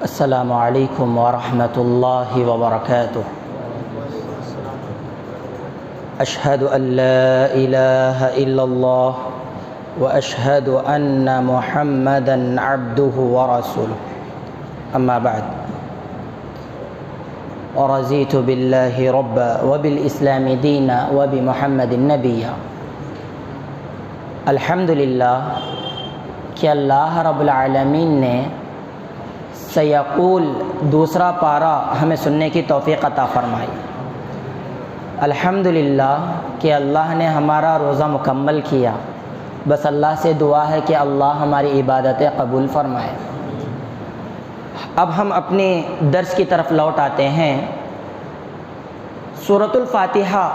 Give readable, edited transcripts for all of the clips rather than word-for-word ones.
السلام علیکم ورحمۃ اللہ وبرکاتہ۔ اشہد ان لا الہ الا اللہ واشہد ان محمدا عبدہ ورسولہ، اما بعد، ورضیت باللہ ربا وبالاسلام دینا وبمحمد نبیا۔ الحمدللہ کہ اللہ رب العالمین نے سیقول دوسرا پارہ ہمیں سننے کی توفیق عطا فرمائی۔ الحمدللہ کہ اللہ نے ہمارا روزہ مکمل کیا۔ بس اللہ سے دعا ہے کہ اللہ ہماری عبادتیں قبول فرمائے۔ اب ہم اپنے درس کی طرف لوٹ آتے ہیں۔ سورۃ الفاتحہ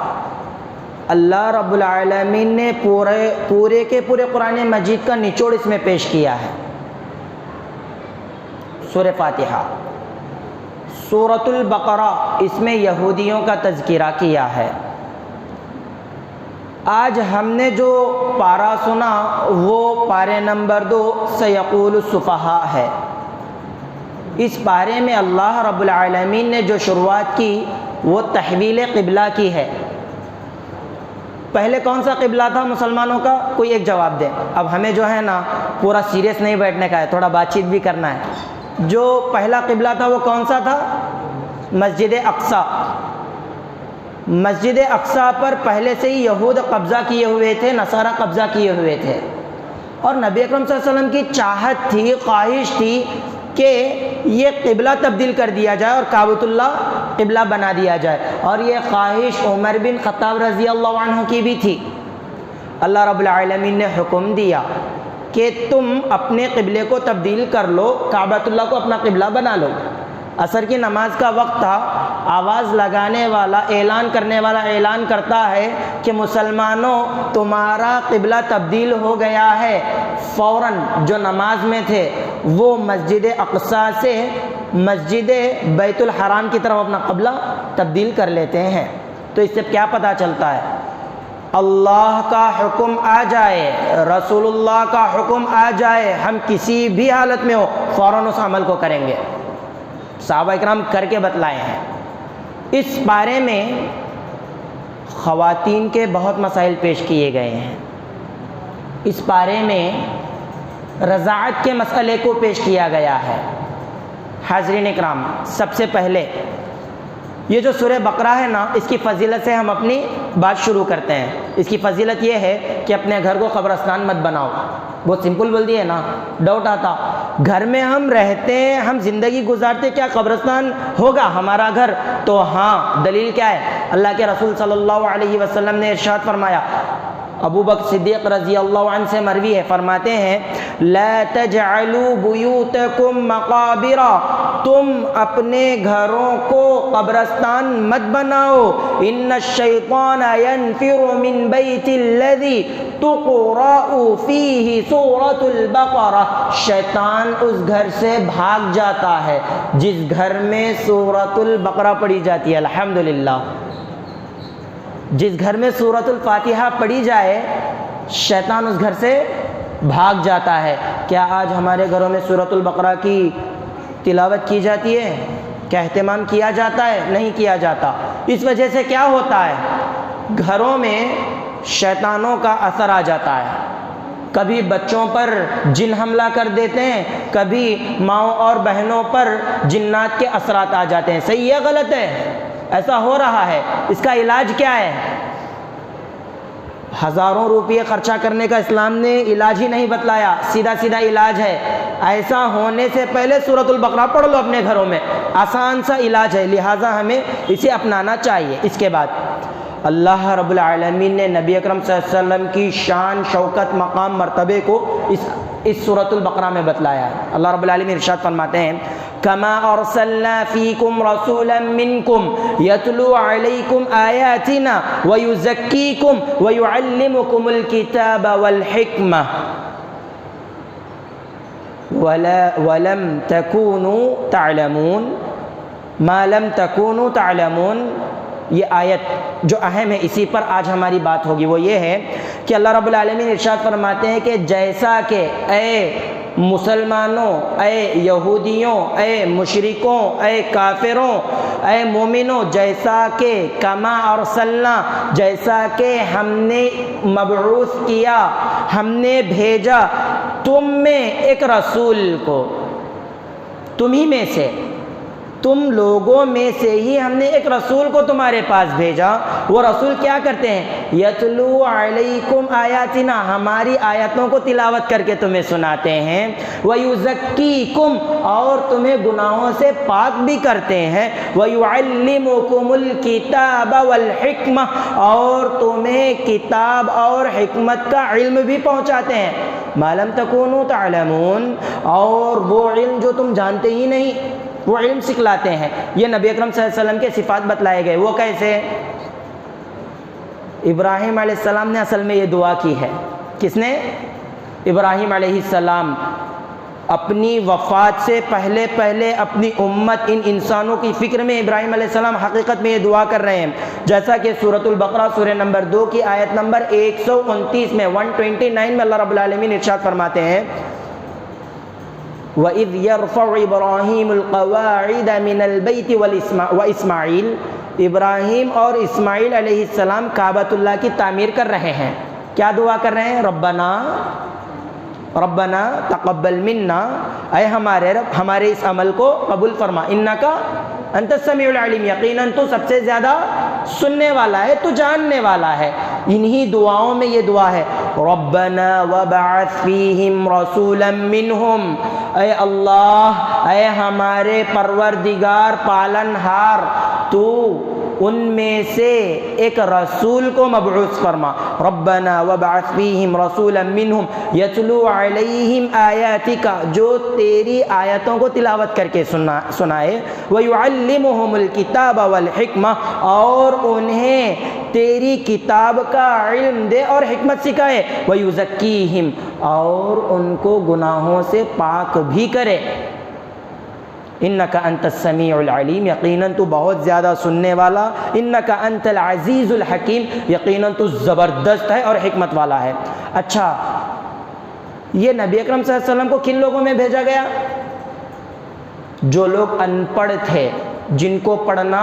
اللہ رب العالمین نے پورے کے پورے قرآن مجید کا نچوڑ اس میں پیش کیا ہے۔ سورہ فاتحہ، سورۃ البقرہ، اس میں یہودیوں کا تذکرہ کیا ہے۔ آج ہم نے جو پارہ سنا وہ پارے نمبر 2 سیقول السفہاء ہے۔ اس پارے میں اللہ رب العالمین نے جو شروعات کی وہ تحویل قبلہ کی ہے۔ پہلے کون سا قبلہ تھا مسلمانوں کا؟ کوئی ایک جواب دے۔ اب ہمیں جو ہے نا پورا سیریس نہیں بیٹھنے کا ہے، تھوڑا بات چیت بھی کرنا ہے۔ جو پہلا قبلہ تھا وہ کون سا تھا؟ مسجد اقصیٰ۔ مسجد اقصیٰ پر پہلے سے ہی یہود قبضہ کیے ہوئے تھے، نصارہ قبضہ کیے ہوئے تھے، اور نبی اکرم صلی اللہ علیہ وسلم کی چاہت تھی، خواہش تھی کہ یہ قبلہ تبدیل کر دیا جائے اور کعبۃ اللہ قبلہ بنا دیا جائے، اور یہ خواہش عمر بن خطاب رضی اللہ عنہ کی بھی تھی۔ اللہ رب العالمین نے حکم دیا کہ تم اپنے قبلے کو تبدیل کر لو، کعبۃ اللہ کو اپنا قبلہ بنا لو۔ عصر کی نماز کا وقت تھا، آواز لگانے والا، اعلان کرنے والا اعلان کرتا ہے کہ مسلمانوں تمہارا قبلہ تبدیل ہو گیا ہے۔ فوراً جو نماز میں تھے وہ مسجد اقصیٰ سے مسجد بیت الحرام کی طرف اپنا قبلہ تبدیل کر لیتے ہیں۔ تو اس سے کیا پتہ چلتا ہے؟ اللہ کا حکم آ جائے، رسول اللہ کا حکم آ جائے، ہم کسی بھی حالت میں ہو فوراً اس عمل کو کریں گے۔ صحابہ اکرام کر کے بتلائے ہیں۔ اس بارے میں خواتین کے بہت مسائل پیش کیے گئے ہیں۔ اس بارے میں رضاعت کے مسئلے کو پیش کیا گیا ہے۔ حاضرین اکرام، سب سے پہلے یہ جو سورہ بقرہ ہے نا، اس کی فضیلت سے ہم اپنی بات شروع کرتے ہیں۔ اس کی فضیلت یہ ہے کہ اپنے گھر کو قبرستان مت بناؤ۔ بہت سمپل بول دیے نا، ڈاؤٹ آتا، گھر میں ہم رہتے ہیں، ہم زندگی گزارتے، کیا قبرستان ہوگا ہمارا گھر؟ تو ہاں، دلیل کیا ہے؟ اللہ کے رسول صلی اللہ علیہ وسلم نے ارشاد فرمایا، ابو بکر صدیق رضی اللہ عنہ سے مروی ہے، فرماتے ہیں لا تجعلوا بیوتکم مقابر، تم اپنے گھروں کو قبرستان مت بناؤ، ان الشیطان ینفر من بیت الذی تقرأ فیہ سورۃ البقرہ، شیطان اس گھر سے بھاگ جاتا ہے جس گھر میں سورۃ البقرہ پڑھی جاتی ہے۔ الحمدللہ، جس گھر میں سورۃ الفاتحہ پڑھی جائے شیطان اس گھر سے بھاگ جاتا ہے۔ کیا آج ہمارے گھروں میں سورۃ البقرہ کی تلاوت کی جاتی ہے؟ کیا اہتمام کیا جاتا ہے؟ نہیں کیا جاتا۔ اس وجہ سے کیا ہوتا ہے؟ گھروں میں شیطانوں کا اثر آ جاتا ہے۔ کبھی بچوں پر جن حملہ کر دیتے ہیں، کبھی ماؤں اور بہنوں پر جنات کے اثرات آ جاتے ہیں۔ صحیح ہے غلط ہے؟ ایسا ہو رہا ہے۔ اس کا علاج کیا ہے؟ ہزاروں روپے خرچہ کرنے کا اسلام نے علاج ہی نہیں بتلایا، سیدھا سیدھا علاج ہے۔ ایسا ہونے سے پہلے سورۃ البقرہ پڑھ لو اپنے گھروں میں، آسان سا علاج ہے، لہٰذا ہمیں اسے اپنانا چاہیے۔ اس کے بعد اللہ رب العالمین نے نبی اکرم صلی اللہ علیہ وسلم کی شان، شوکت، مقام، مرتبے کو اس سورۃ البقرہ میں بتلایا ہے۔ اللہ رب العالمین ارشاد فرماتے ہیں کما ارسلنا فیکم رسولا منکم یتلو علیکم آیاتنا ویزکیکم ویعلمکم الکتاب والحکمہ ولم تکونوا تعلمون ما لم تکونوا تعلمون۔ یہ آیت جو اہم ہے، اسی پر آج ہماری بات ہوگی۔ وہ یہ ہے کہ اللہ رب العالمین ارشاد فرماتے ہیں کہ جیسا کہ اے مسلمانوں، اے یہودیوں، اے مشرکوں، اے کافروں، اے مومنوں، جیسا کہ کما ارسلنا، جیسا کہ ہم نے مبعوث کیا، ہم نے بھیجا تم میں ایک رسول کو، تمہیں میں سے، تم لوگوں میں سے ہی ہم نے ایک رسول کو تمہارے پاس بھیجا۔ وہ رسول کیا کرتے ہیں؟ یتلو علیکم آیاتنا، ہماری آیتوں کو تلاوت کر کے تمہیں سناتے ہیں، ویزکیکم، اور تمہیں گناہوں سے پاک بھی کرتے ہیں، ویعلمکم الکتاب والحکمہ، اور تمہیں کتاب اور حکمت کا علم بھی پہنچاتے ہیں، ما لم تکونوا تعلمون، اور وہ علم جو تم جانتے ہی نہیں وہ علم سکھلاتے ہیں۔ یہ نبی اکرم صلی اللہ علیہ وسلم کے صفات بتلائے گئے۔ وہ کیسے؟ ابراہیم علیہ السلام نے اصل میں یہ دعا کی ہے۔ کس نے؟ ابراہیم علیہ السلام اپنی وفات سے پہلے اپنی امت، ان انسانوں کی فکر میں ابراہیم علیہ السلام حقیقت میں یہ دعا کر رہے ہیں، جیسا کہ سورۃ البقرہ سورہ نمبر 2 کی آیت نمبر 129 میں 129 میں اللہ رب العالمین ارشاد فرماتے ہیں، وَإِذْ يَرْفَعُ إِبْرَاهِيمُ الْقَوَاعِدَ مِنَ الْبَيْتِ وَإِسْمَاعِيل، ابراہیم اور اسماعیل علیہ السلام کعبۃ اللہ کی تعمیر کر رہے ہیں۔ کیا دعا کر رہے ہیں؟ ربنا تقبل منا، اے ہمارے رب ہمارے اس عمل کو قبول فرما، انک انت السمیع العلیم، یقیناً تو سب سے زیادہ سننے والا ہے، تو جاننے والا ہے۔ انہی دعاؤں میں یہ دعا ہے، ربنا وبعث فیہم رسولا منہم، اے اللہ، اے ہمارے پروردگار پالنہار، تو ان میں سے ایک رسول کو مبعوث فرما، ربنا وبعث فیہم رسولا منہم یتلو علیہم آیاتک، جو تیری آیتوں کو تلاوت کر کے سنائے، ویعلمہم الکتاب والحکمہ، اور انہیں تیری کتاب کا علم دے اور حکمت سکھائے، ویزکیہم، اور ان کو گناہوں سے پاک بھی کرے، انک انت السمیع العلیم، یقیناً تو بہت زیادہ سننے والا، انک انت العزیز الحکیم، یقیناً تو زبردست ہے اور حکمت والا ہے۔ اچھا، یہ نبی اکرم صلی اللہ علیہ وسلم کو کن لوگوں میں بھیجا گیا؟ جو لوگ ان پڑھ تھے، جن کو پڑھنا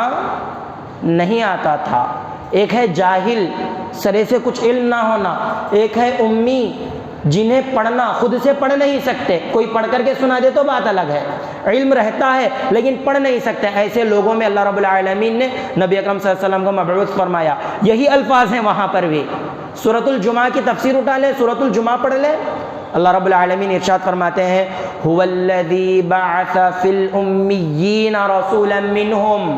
نہیں آتا تھا۔ ایک ہے جاہل، سرے سے کچھ علم نہ ہونا، ایک ہے امی، جنہیں پڑھنا خود سے پڑھ نہیں سکتے، کوئی پڑھ کر کے سنا دے تو بات الگ ہے، علم رہتا ہے لیکن پڑھ نہیں سکتے، ایسے لوگوں میں اللہ رب العالمین نے نبی اکرم صلی اللہ علیہ وسلم کو مبعوث فرمایا۔ یہی الفاظ ہیں وہاں پر بھی۔ سورۃ الجمعہ کی تفسیر اٹھا لیں، سورۃ الجمعہ پڑھ لیں، اللہ رب العالمین ارشاد فرماتے ہیں، هو الذی بعث فی الامیین رسولا منہم،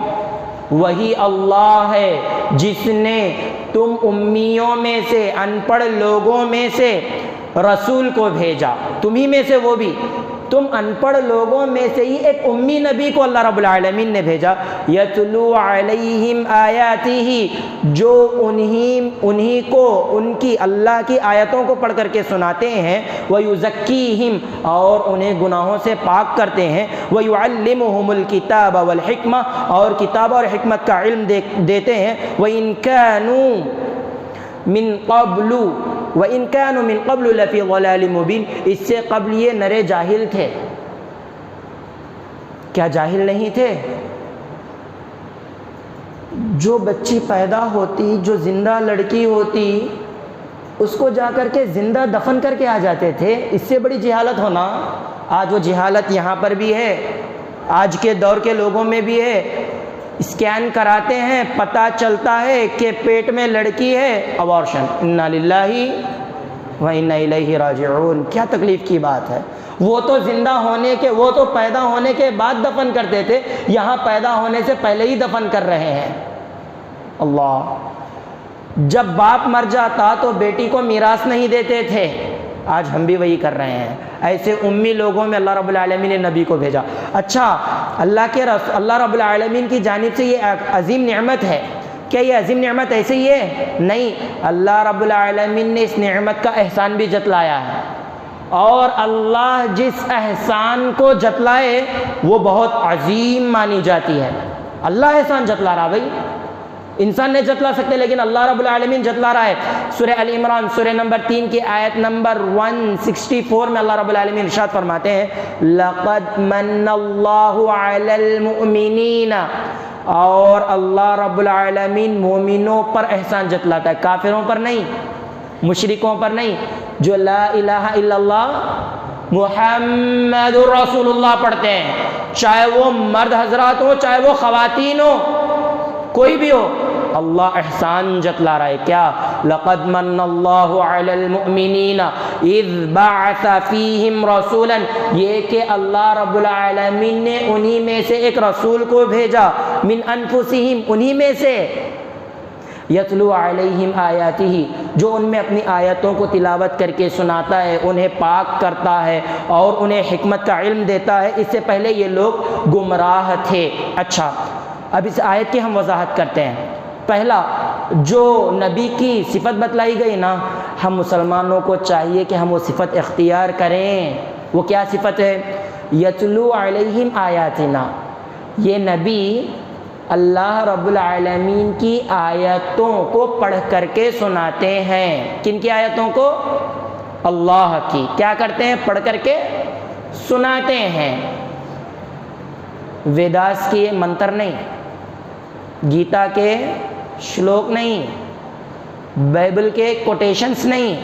وہی اللہ ہے جس نے تم امیوں میں سے، ان پڑھ لوگوں میں سے رسول کو بھیجا، تمہیں میں سے، وہ بھی تم ان پڑھ لوگوں میں سے ہی ایک امی نبی کو اللہ رب العالمین نے بھیجا، یتلو علیہم آیاتہ، جو انہی کو ان کی اللہ کی آیتوں کو پڑھ کر کے سناتے ہیں، ویزکیہم، اور انہیں گناہوں سے پاک کرتے ہیں، ویعلمہم الکتاب والحکمہ، اور کتاب اور حکمت کا علم دیتے ہیں، وَإِن كَانُوا مِن قَبْلُ لَفِي ضَلَالٍ مُبِينٍ، اس سے قبل یہ نرے جاہل تھے۔ کیا جاہل نہیں تھے؟ جو بچی پیدا ہوتی، جو زندہ لڑکی ہوتی، اس کو جا کر کے زندہ دفن کر کے آ جاتے تھے۔ اس سے بڑی جہالت ہونا، آج وہ جہالت یہاں پر بھی ہے، آج کے دور کے لوگوں میں بھی ہے۔ اسکین کراتے ہیں، پتہ چلتا ہے کہ پیٹ میں لڑکی ہے، ابارشن، انا للہ و انا الیہ راجعون۔ کیا تکلیف کی بات ہے! وہ تو زندہ ہونے کے، وہ تو پیدا ہونے کے بعد دفن کرتے تھے، یہاں پیدا ہونے سے پہلے ہی دفن کر رہے ہیں۔ اللہ، جب باپ مر جاتا تو بیٹی کو میراث نہیں دیتے تھے، آج ہم بھی وہی کر رہے ہیں۔ ایسے امی لوگوں میں اللہ رب العالمین نے نبی کو بھیجا۔ اچھا، اللہ رب العالمین کی جانب سے یہ عظیم نعمت ہے، کیا یہ عظیم نعمت ایسے ہی ہے؟ نہیں، اللہ رب العالمین نے اس نعمت کا احسان بھی جتلایا ہے، اور اللہ جس احسان کو جتلائے وہ بہت عظیم مانی جاتی ہے۔ اللہ احسان جتلا رہا بھائی، انسان نہیں جتلا سکتے لیکن اللہ رب العالمین جتلا رہا ہے۔ سورہ ال عمران سورہ نمبر 3 کی آیت نمبر 164 میں اللہ رب العالمین ارشاد فرماتے ہیں لَقَدْ مَنَّ اللَّهُ عَلَى الْمُؤْمِنِينَ، اور اللہ رب العالمین مومنوں پر احسان جتلاتا ہے، کافروں پر نہیں، مشرکوں پر نہیں، جو لا الہ الا اللہ محمد الرسول اللہ پڑھتے ہیں، چاہے وہ مرد حضرات ہو چاہے وہ خواتین ہو، کوئی بھی ہو، اللہ احسان جتلا رہا ہے۔ کیا؟ لَقَدْ مَنَّ اللَّهُ عَلَى الْمُؤْمِنِينَ اِذْ بَعَثَ فِيهِمْ رَسُولًا، یہ کہ اللہ رب العالمین نے انہی میں سے ایک رسول کو بھیجا، من انفسہم، انہی میں سے، یتلو علیہم آیاتہ، جو ان میں اپنی آیتوں کو تلاوت کر کے سناتا ہے، انہیں پاک کرتا ہے اور انہیں حکمت کا علم دیتا ہے۔ اس سے پہلے یہ لوگ گمراہ تھے۔ اچھا، اب اس آیت کی ہم وضاحت کرتے ہیں۔ پہلا، جو نبی کی صفت بتلائی گئی نا، ہم مسلمانوں کو چاہیے کہ ہم وہ صفت اختیار کریں۔ وہ کیا صفت ہے؟ یتلو علیہم آیاتنا، یہ نبی اللہ رب العالمین کی آیتوں کو پڑھ کر کے سناتے ہیں۔ کن کی آیتوں کو؟ اللہ کی۔ کیا کرتے ہیں؟ پڑھ کر کے سناتے ہیں۔ ویداس کے منتر نہیں، گیتا کے شلوک نہیں، بائبل کے کوٹیشنز نہیں،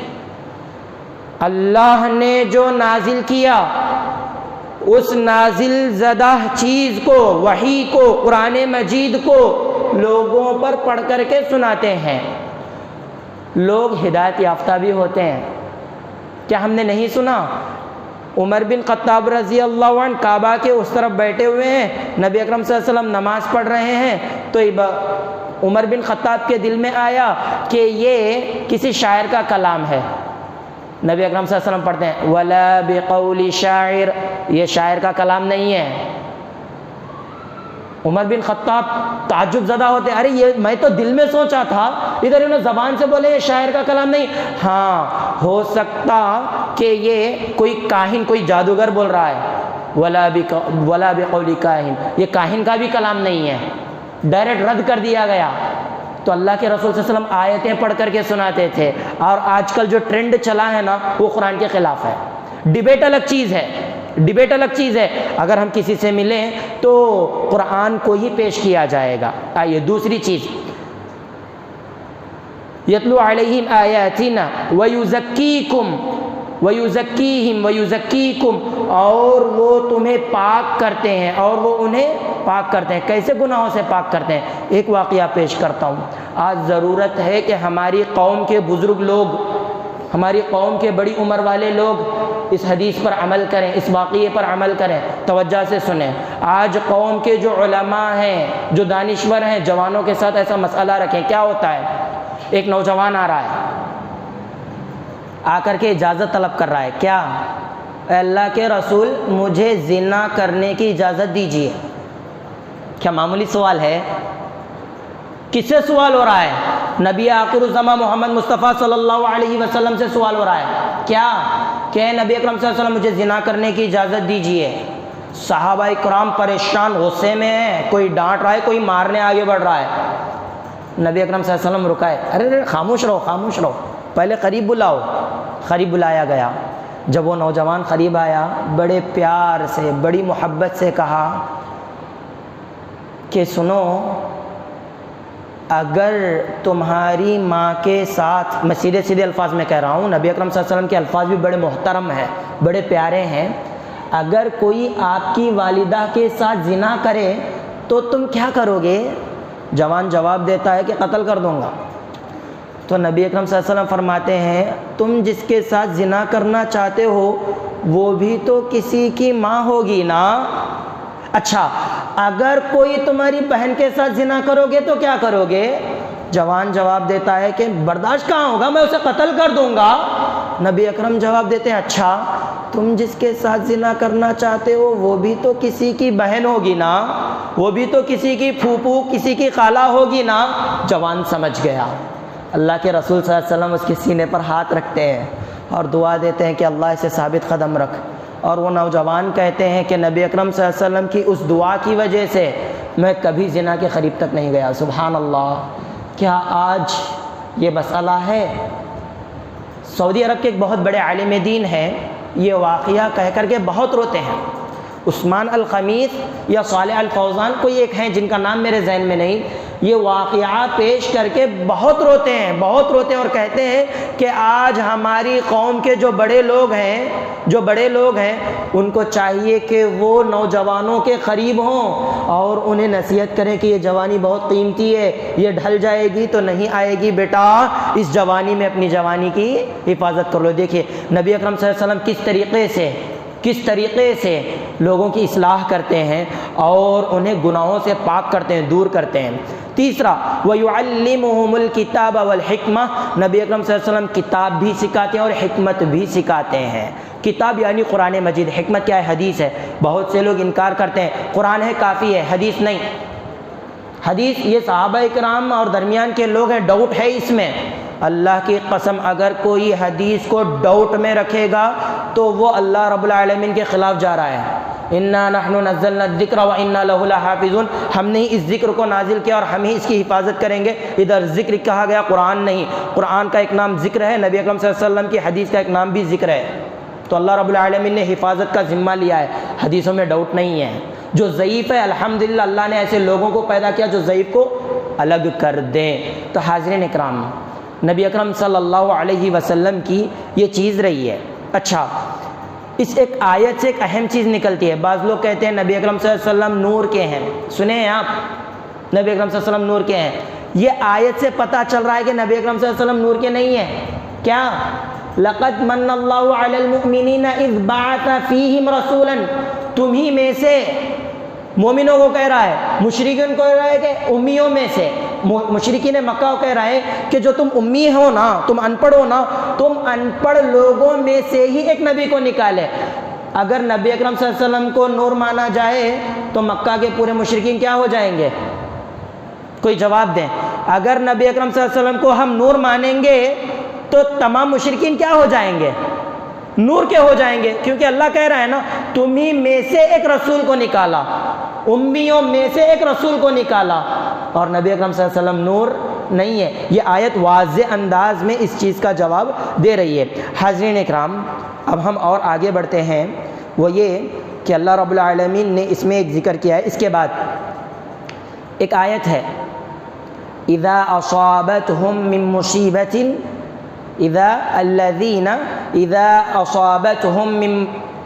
اللہ نے جو نازل کیا اس نازل زدہ چیز کو، وحی کو، قرآن مجید کو لوگوں پر پڑھ کر کے سناتے ہیں۔ لوگ ہدایت یافتہ بھی ہوتے ہیں۔ کیا ہم نے نہیں سنا؟ عمر بن خطاب رضی اللہ عنہ کعبہ کے اس طرف بیٹھے ہوئے ہیں، نبی اکرم صلی اللہ علیہ وسلم نماز پڑھ رہے ہیں، تو عمر بن خطاب کے دل میں آیا کہ یہ کسی شاعر کا کلام ہے۔ نبی اکرم صلی اللہ علیہ وسلم پڑھتے ہیں وَلَا بِقَوْلِ شَاعِرٍ، یہ شاعر کا کلام نہیں ہے۔ عمر بن خطاب تعجب زدہ ہوتے، ارے یہ میں تو دل میں سوچا تھا، ادھر انہوں زبان سے بولے یہ شاعر کا کلام نہیں۔ ہاں، ہو سکتا کہ یہ کوئی کاہن، کوئی جادوگر بول رہا ہے، وَلَا بِقَوْلِ کاہن، یہ کاہن کا بھی کلام نہیں ہے، ڈائریکٹ رد کر دیا گیا۔ تو اللہ کے رسول صلی اللہ علیہ وسلم آیتیں پڑھ کر کے سناتے تھے۔ اور آج کل جو ٹرینڈ چلا ہے نا، وہ قرآن کے خلاف ہے۔ ڈیبیٹ الگ چیز ہے، ڈیبیٹ الگ چیز ہے۔ اگر ہم کسی سے ملیں تو قرآن کو ہی پیش کیا جائے گا۔ آئیے دوسری چیز، یتلو علیہم آیاتنا ویزکیکم ویزکیہم ویزکیکم، اور وہ تمہیں پاک کرتے ہیں اور وہ انہیں پاک کرتے ہیں۔ کیسے گناہوں سے پاک کرتے ہیں؟ ایک واقعہ پیش کرتا ہوں۔ آج ضرورت ہے کہ ہماری قوم کے بزرگ لوگ، ہماری قوم کے بڑی عمر والے لوگ اس حدیث پر عمل کریں، اس واقعے پر عمل کریں۔ توجہ سے سنیں۔ آج قوم کے جو علماء ہیں، جو دانشور ہیں، جوانوں کے ساتھ ایسا مسئلہ رکھیں۔ کیا ہوتا ہے؟ ایک نوجوان آ رہا ہے، آ کر کے اجازت طلب کر رہا ہے۔ کیا؟ اے اللہ کے رسول، مجھے زنا کرنے کی اجازت دیجیے۔ کیا معمولی سوال ہے؟ کس سے سوال ہو رہا ہے؟ نبی آخر الزمان محمد مصطفیٰ صلی اللہ علیہ وسلم سے سوال ہو رہا ہے۔ کیا کہ نبی اکرم صلی اللہ علیہ وسلم مجھے زنا کرنے کی اجازت دیجیے۔ صحابہ کرام پریشان، غصے میں ہیں، کوئی ڈانٹ رہا ہے، کوئی مارنے آگے بڑھ رہا ہے۔ نبی اکرم صلی اللہ علیہ وسلم رکائے، ارے خاموش رہو، خاموش رہو، پہلے قریب بلاؤ۔ قریب بلایا گیا۔ جب وہ نوجوان قریب آیا، بڑے پیار سے، بڑی محبت سے کہا کہ سنو، اگر تمہاری ماں کے ساتھ، میں سیدھے سیدھے الفاظ میں کہہ رہا ہوں، نبی اکرم صلی اللہ علیہ وسلم کے الفاظ بھی بڑے محترم ہیں، بڑے پیارے ہیں، اگر کوئی آپ کی والدہ کے ساتھ زنا کرے تو تم کیا کرو گے؟ جوان جواب دیتا ہے کہ قتل کر دوں گا۔ تو نبی اکرم صلی اللہ علیہ وسلم فرماتے ہیں تم جس کے ساتھ زنا کرنا چاہتے ہو وہ بھی تو کسی کی ماں ہوگی نا۔ اچھا، اگر کوئی تمہاری بہن کے ساتھ زنا کرو گے تو کیا کرو گے؟ جوان جواب دیتا ہے کہ برداشت کہاں ہوگا، میں اسے قتل کر دوں گا۔ نبی اکرم جواب دیتے ہیں اچھا، تم جس کے ساتھ زنا کرنا چاہتے ہو وہ بھی تو کسی کی بہن ہوگی نا، وہ بھی تو کسی کی پھوپھو، کسی کی خالہ ہوگی نا۔ جوان سمجھ گیا۔ اللہ کے رسول صلی اللہ علیہ وسلم اس کے سینے پر ہاتھ رکھتے ہیں اور دعا دیتے ہیں کہ اللہ اسے ثابت قدم رکھ۔ اور وہ نوجوان کہتے ہیں کہ نبی اکرم صلی اللہ علیہ وسلم کی اس دعا کی وجہ سے میں کبھی زنا کے قریب تک نہیں گیا۔ سبحان اللہ۔ کیا آج یہ مسئلہ ہے؟ سعودی عرب کے ایک بہت بڑے عالم دین ہیں، یہ واقعہ کہہ کر کے بہت روتے ہیں۔ عثمان الخمیس یا صالح الفوزان کوئی ایک ہیں جن کا نام میرے ذہن میں نہیں، یہ واقعہ پیش کر کے بہت روتے ہیں اور کہتے ہیں کہ آج ہماری قوم کے جو بڑے لوگ ہیں ان کو چاہیے کہ وہ نوجوانوں کے قریب ہوں اور انہیں نصیحت کریں کہ یہ جوانی بہت قیمتی ہے، یہ ڈھل جائے گی تو نہیں آئے گی، بیٹا اس جوانی میں اپنی جوانی کی حفاظت کر لو۔ دیکھیے نبی اکرم صلی اللہ علیہ وسلم کس طریقے سے لوگوں کی اصلاح کرتے ہیں اور انہیں گناہوں سے پاک کرتے ہیں، دور کرتے ہیں۔ تیسرا وَيُعَلِّمُهُمُ الْكِتَابَ وَالْحِكْمَةَ، نبی اکرم صلی اللہ علیہ وسلم کتاب بھی سکھاتے ہیں اور حکمت بھی سکھاتے ہیں۔ کتاب یعنی قرآن مجید، حکمت کیا ہے؟ حدیث ہے۔ بہت سے لوگ انکار کرتے ہیں قرآن ہے کافی ہے، حدیث نہیں۔ حدیث یہ صحابہ اکرام اور درمیان کے لوگ ہیں، ڈاؤٹ ہے اس میں۔ اللہ کی قسم اگر کوئی حدیث کو ڈاؤٹ میں رکھے گا تو وہ اللہ رب العالمین کے خلاف جا رہا ہے۔ اِنَّا نَحْنُ نَزَّلْنَا الذِّكْرَ وَإِنَّا لَهُ لَحَافِظُونَ، ہم نے اس ذکر کو نازل کیا اور ہم ہی اس کی حفاظت کریں گے۔ ادھر ذکر کہا گیا، قرآن نہیں۔ قرآن کا ایک نام ذکر ہے، نبی اکرم صلی اللہ علیہ وسلم کی حدیث کا ایک نام بھی ذکر ہے، تو اللہ رب العالمین نے حفاظت کا ذمہ لیا ہے، حدیثوں میں ڈاؤٹ نہیں ہے۔ جو ضعیف ہے الحمدللہ اللہ نے ایسے لوگوں کو پیدا کیا جو ضعیف کو الگ کر دیں۔ تو حاضرین اکرام، نبی اکرم صلی اللہ علیہ وسلم کی یہ چیز رہی ہے۔ اچھا، اس ایک آیت سے ایک اہم چیز نکلتی ہے۔ بعض لوگ کہتے ہیں نبی اکرم صلی اللہ علیہ وسلم نور کے ہیں، سنیں ہیں آپ، نبی اکرم صلی اللہ علیہ وسلم نور کے ہیں۔ یہ آیت سے پتہ چل رہا ہے کہ نبی اکرم صلی اللہ علیہ وسلم نور کے نہیں ہیں۔ کیا؟ لَقَدْ مَنَّ اللَّهُ عَلَى الْمُؤْمِنِينَ إِذْ بَعَثَ فِيهِمْ رَسُولًا، تمہیں میں سے، مومنوں کو کہہ رہا ہے، مشرکین کو کہہ رہا ہے کہ امیوں میں سے، مشرکین مکہ کو کہہ رہا ہے کہ جو تم امی ہو نا، تم ان پڑھ ہو نا، تم ان پڑھ لوگوں میں سے ہی ایک نبی کو نکالے۔ اگر نبی اکرم صلی اللہ علیہ وسلم کو نور مانا جائے تو مکہ کے پورے مشرکین کیا ہو جائیں گے؟ کوئی جواب دیں۔ اگر نبی اکرم صلی اللہ علیہ وسلم کو ہم نور مانیں گے تو تمام مشرکین کیا ہو جائیں گے؟ نور کے ہو جائیں گے، کیونکہ اللہ کہہ رہا ہے نا تمہیں میں سے ایک رسول کو نکالا، امیوں میں سے ایک رسول کو نکالا، اور نبی اکرم صلی اللہ علیہ وسلم نور نہیں ہے۔ یہ آیت واضح انداز میں اس چیز کا جواب دے رہی ہے۔ حاضرین اکرام، اب ہم اور آگے بڑھتے ہیں، وہ یہ کہ اللہ رب العالمین نے اس میں ایک ذکر کیا ہے۔ اس کے بعد ایک آیت ہے، اذا اصابتهم من مصیبت،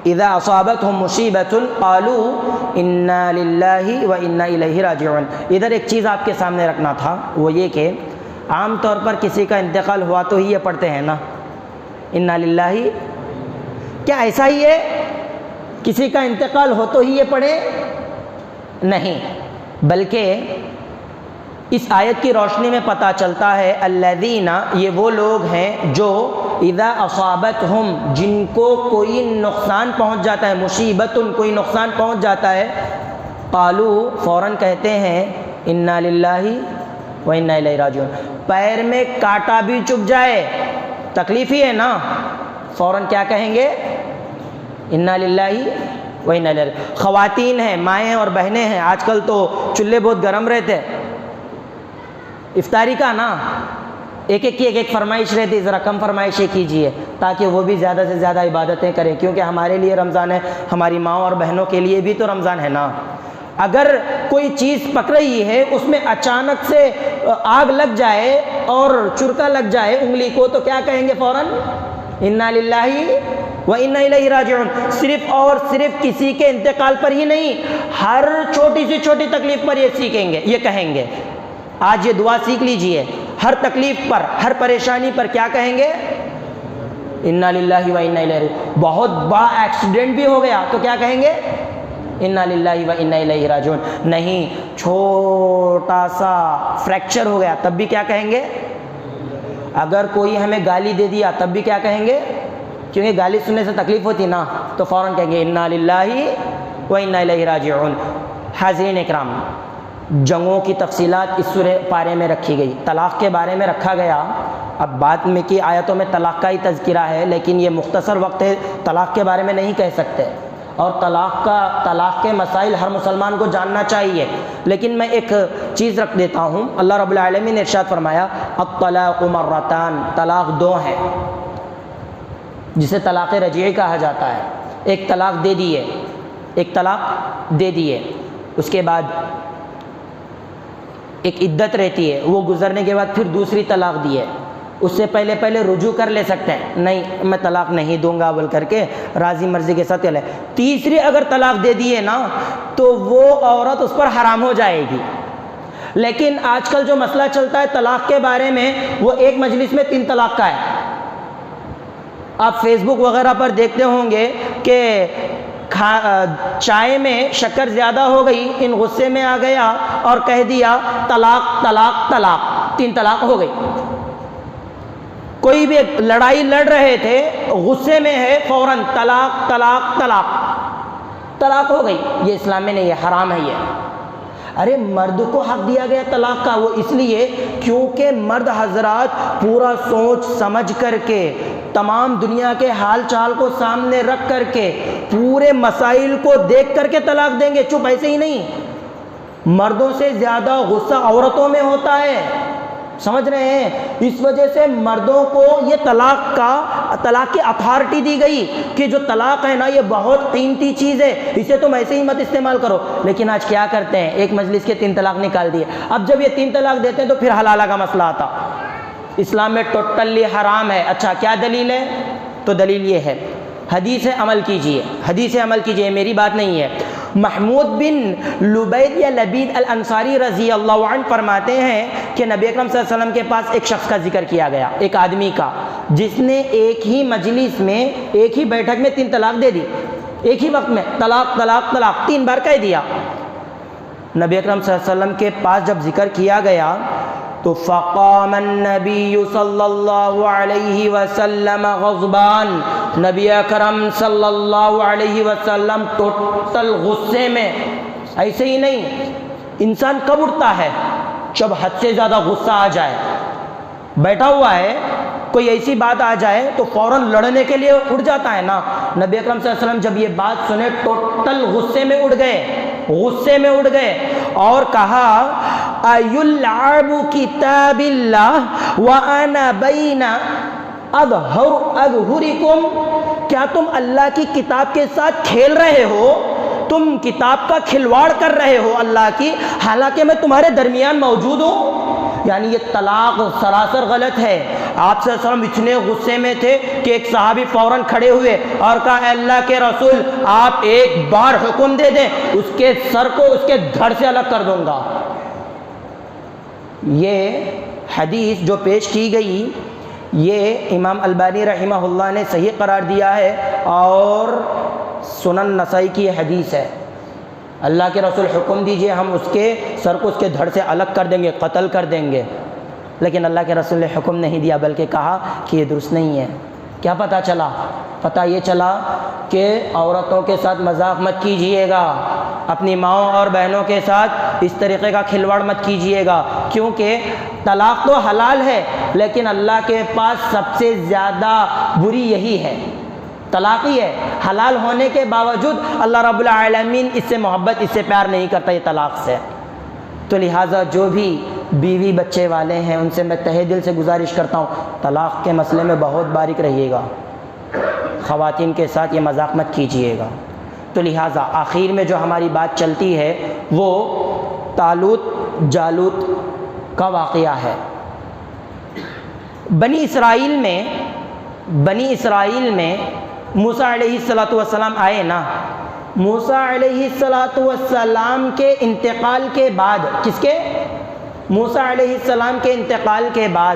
اذا اصابتهم مصیبت قالوا انا للہ و انا الیہ راجعون۔ ادھر ایک چیز آپ کے سامنے رکھنا تھا، وہ یہ کہ عام طور پر کسی کا انتقال ہوا تو ہی یہ پڑھتے ہیں نا، انا للہ۔ کیا ایسا ہی ہے؟ کسی کا انتقال ہو تو ہی یہ پڑھے؟ نہیں، بلکہ اس آیت کی روشنی میں پتہ چلتا ہے الذین، یہ وہ لوگ ہیں جو اذا اصابتہم، جن کو کوئی نقصان پہنچ جاتا ہے، مصیبت کوئی نقصان پہنچ جاتا ہے، قالو فوراً کہتے ہیں انا للہ و انا الیہ راجعون۔ پیر میں کانٹا بھی چبھ جائے، تکلیف ہی ہے نا، فوراً کیا کہیں گے؟ انا للہ و انا الیہ۔ خواتین ہیں، مائیں اور بہنیں ہیں، آج کل تو چولہے بہت گرم رہتے، افطاری کا نا ایک ایک فرمائش رہتی، ذرا کم فرمائشیں کیجئے تاکہ وہ بھی زیادہ سے زیادہ عبادتیں کریں، کیونکہ ہمارے لیے رمضان ہے، ہماری ماں اور بہنوں کے لیے بھی تو رمضان ہے نا۔ اگر کوئی چیز پک رہی ہے اس میں اچانک سے آگ لگ جائے اور چرکا لگ جائے انگلی کو تو کیا کہیں گے فوراً؟ انا للہ و انا الیہ راجعون۔ صرف اور صرف کسی کے انتقال پر ہی نہیں، ہر چھوٹی سی چھوٹی تکلیف پر یہ سیکھیں گے، یہ کہیں گے۔ آج یہ دعا سیکھ لیجئے، ہر تکلیف پر، ہر پریشانی پر کیا کہیں گے؟ انا للہ و انا الیہ راجعون۔ بہت بڑا ایکسیڈنٹ بھی ہو گیا تو کیا کہیں گے؟ انا للہ و انا الیہ راجعون۔ نہیں، چھوٹا سا فریکچر ہو گیا تب بھی کیا کہیں گے؟ اگر کوئی ہمیں گالی دے دیا تب بھی کیا کہیں گے؟ کیونکہ گالی سننے سے تکلیف ہوتی نا، تو فوراً کہیں گے انا للہ و انا الیہ راجعون۔ حاضرین اکرام، جنگوں کی تفصیلات اس سورہ پارے میں رکھی گئی، طلاق کے بارے میں رکھا گیا۔ اب بعد میں کی آیتوں میں طلاق کا ہی تذکرہ ہے، لیکن یہ مختصر وقت ہے، طلاق کے بارے میں نہیں کہہ سکتے، اور طلاق کے مسائل ہر مسلمان کو جاننا چاہیے، لیکن میں ایک چیز رکھ دیتا ہوں۔ اللہ رب العالمین نے ارشاد فرمایا الطلاق مرتان، طلاق دو ہیں، جسے طلاق رجعی کہا جاتا ہے۔ ایک طلاق دے دیے، اس کے بعد ایک عدت رہتی ہے، وہ گزرنے کے بعد پھر دوسری طلاق دی ہے، اس سے پہلے رجوع کر لے سکتے ہیں، نہیں میں طلاق نہیں دوں گا بول کر کے راضی مرضی کے ساتھ چلے۔ تیسری اگر طلاق دے دیے نا تو وہ عورت اس پر حرام ہو جائے گی۔ لیکن آج کل جو مسئلہ چلتا ہے طلاق کے بارے میں، وہ ایک مجلس میں 3 طلاق کا ہے۔ آپ فیس بک وغیرہ پر دیکھتے ہوں گے کہ چائے میں شکر زیادہ ہو گئی، ان غصے میں آ گیا اور کہہ دیا طلاق طلاق طلاق، 3 طلاق ہو گئی۔ کوئی بھی لڑائی لڑ رہے تھے، غصے میں ہے، فوراً طلاق طلاق طلاق، طلاق ہو گئی۔ یہ اسلام میں نہیں ہے، حرام ہے یہ۔ ارے مرد کو حق دیا گیا طلاق کا، وہ اس لیے کیونکہ مرد حضرات پورا سوچ سمجھ کر کے، تمام دنیا کے حال چال کو سامنے رکھ کر کے، پورے مسائل کو دیکھ کر کے طلاق دیں گے، چپ ایسے ہی نہیں۔ مردوں سے زیادہ غصہ عورتوں میں ہوتا ہے، سمجھ رہے ہیں؟ اس وجہ سے مردوں کو یہ طلاق کی اتھارٹی دی گئی کہ جو طلاق ہے نا یہ بہت قیمتی چیز ہے، اسے تم ایسے ہی مت استعمال کرو۔ لیکن آج کیا کرتے ہیں، ایک مجلس کے 3 طلاق نکال دیے۔ اب جب یہ 3 طلاق دیتے ہیں تو پھر حلالہ کا مسئلہ آتا، اسلام میں ٹوٹلی حرام ہے۔ اچھا کیا دلیل ہے؟ تو دلیل یہ ہے، حدیث عمل کیجئے، میری بات نہیں ہے۔ محمود بن لبید یا لبید الانصاری رضی اللہ عنہ فرماتے ہیں کہ نبی اکرم صلی اللہ علیہ وسلم کے پاس ایک شخص کا ذکر کیا گیا، ایک آدمی کا، جس نے ایک ہی مجلس میں، ایک ہی بیٹھک میں 3 طلاق دے دی، ایک ہی وقت میں طلاق طلاق طلاق 3 بار کہہ دیا۔ نبی اکرم صلی اللہ علیہ وسلم کے پاس جب ذکر کیا گیا تو فقام النبی صلی اللہ علیہ وسلم غضبان، نبی اکرم صلی اللہ علیہ وسلم ٹوٹل غصے میں۔ ایسے ہی نہیں، انسان کب اٹھتا ہے؟ جب حد سے زیادہ غصہ آ جائے، بیٹھا ہوا ہے، کوئی ایسی بات آ جائے تو فوراً لڑنے کے لیے اٹھ جاتا ہے نا۔ نبی اکرم صلی اللہ علیہ وسلم جب یہ بات سنے ٹوٹل غصے میں اٹھ گئے اور کہا ایلعب کتاب اللہ وانا بین اظہرکم، کیا تم اللہ کی کتاب کے ساتھ کھیل رہے ہو؟ تم کتاب کا کھلواڑ کر رہے ہو اللہ کی، حالانکہ میں تمہارے درمیان موجود ہوں۔ یعنی یہ طلاق سراسر غلط ہے۔ آپ صلی اللہ علیہ وسلم اتنے غصے میں تھے کہ ایک صحابی فوراً کھڑے ہوئے اور کہا اے اللہ کے رسول، آپ ایک بار حکم دے دیں، اس کے سر کو اس کے دھڑ سے الگ کر دوں گا۔ یہ حدیث جو پیش کی گئی، یہ امام البانی رحمہ اللہ نے صحیح قرار دیا ہے اور سنن نسائی کی یہ حدیث ہے۔ اللہ کے رسول حکم دیجئے، ہم اس کے سر کو اس کے دھڑ سے الگ کر دیں گے، قتل کر دیں گے، لیکن اللہ کے رسول نے حکم نہیں دیا، بلکہ کہا کہ یہ درست نہیں ہے۔ کیا پتہ چلا؟ پتہ یہ چلا کہ عورتوں کے ساتھ مذاق مت کیجئے گا، اپنی ماؤں اور بہنوں کے ساتھ اس طریقے کا کھلواڑ مت کیجئے گا، کیونکہ طلاق تو حلال ہے لیکن اللہ کے پاس سب سے زیادہ بری یہی ہے، طلاق ہی ہے۔ حلال ہونے کے باوجود اللہ رب العالمین اس سے محبت، اس سے پیار نہیں کرتا، یہ طلاق سے۔ تو لہٰذا جو بھی بیوی بچے والے ہیں ان سے میں تہہ دل سے گزارش کرتا ہوں، طلاق کے مسئلے میں بہت باریک رہیے گا، خواتین کے ساتھ یہ مذاق مت کیجیے گا۔ تو لہٰذا آخر میں جو ہماری بات چلتی ہے وہ طالوت جالوت کا واقعہ ہے۔ بنی اسرائیل میں موسیٰ علیہ السلام آئے نا، موسیٰ علیہ السلام کے انتقال کے بعد، کس کے؟ موسیٰ علیہ السلام کے انتقال کے بعد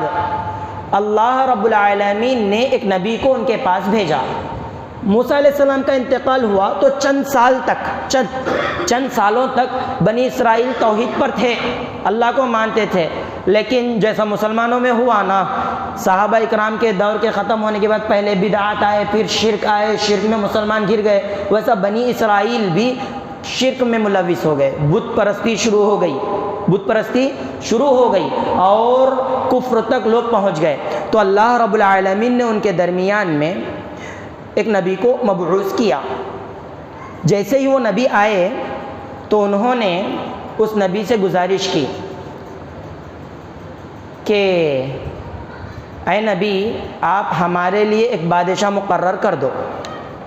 اللہ رب العالمین نے ایک نبی کو ان کے پاس بھیجا۔ موسیٰ علیہ السلام کا انتقال ہوا تو چند سالوں تک بنی اسرائیل توحید پر تھے، اللہ کو مانتے تھے، لیکن جیسا مسلمانوں میں ہوا نا، صحابہ اکرام کے دور کے ختم ہونے کے بعد پہلے بدعات آئے، پھر شرک آئے، شرک میں مسلمان گر گئے، ویسا بنی اسرائیل بھی شرک میں ملوث ہو گئے، بت پرستی شروع ہو گئی اور کفر تک لوگ پہنچ گئے۔ تو اللہ رب العالمین نے ان کے درمیان میں ایک نبی کو مبعوث کیا، جیسے ہی وہ نبی آئے تو انہوں نے اس نبی سے گزارش کی کہ اے نبی آپ ہمارے لیے ایک بادشاہ مقرر کر دو۔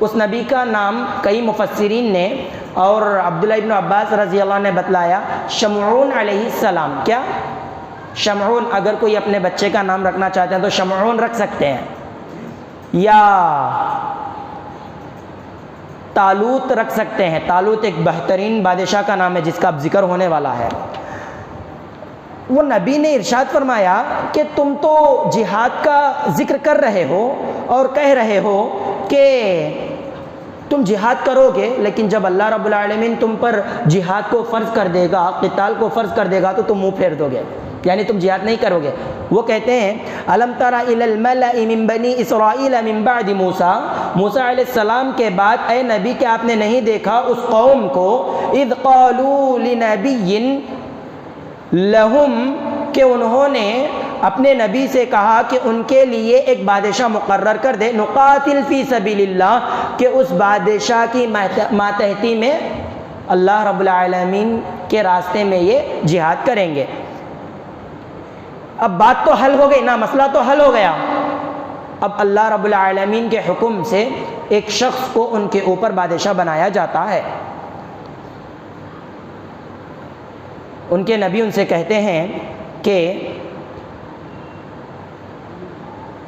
اس نبی کا نام کئی مفسرین نے اور عبداللہ ابن عباس رضی اللہ عنہ نے بتلایا شمعون علیہ السلام۔ کیا؟ شمعون، اگر کوئی اپنے بچے کا نام رکھنا چاہتے ہیں تو شمعون رکھ سکتے ہیں، یا طالوت رکھ سکتے ہیں۔ طالوت ایک بہترین بادشاہ کا نام ہے جس کا اب ذکر ہونے والا ہے۔ وہ نبی نے ارشاد فرمایا کہ تم تو جہاد کا ذکر کر رہے ہو اور کہہ رہے ہو کہ تم جہاد کرو گے، لیکن جب اللہ رب العالمین تم پر جہاد کو فرض کر دے گا، قتال کو فرض کر دے گا تو تم منہ پھیر دو گے، یعنی تم جہاد نہیں کرو گے۔ وہ کہتے ہیں الم تر الی الملأ من بنی اسرائیل من بعد موسیٰ، موسیٰ علیہ السلام کے بعد اے نبی کہ آپ نے نہیں دیکھا اس قوم کو اذ قالوا لنبی لہم، کہ انہوں نے اپنے نبی سے کہا کہ ان کے لیے ایک بادشاہ مقرر کر دے، نقاتل فی سبیل اللہ، کہ اس بادشاہ کی ماتحتی میں اللہ رب العالمین کے راستے میں یہ جہاد کریں گے۔ اب بات تو حل ہو گئی نا، مسئلہ تو حل ہو گیا۔ اب اللہ رب العالمین کے حکم سے ایک شخص کو ان کے اوپر بادشاہ بنایا جاتا ہے۔ ان کے نبی ان سے کہتے ہیں کہ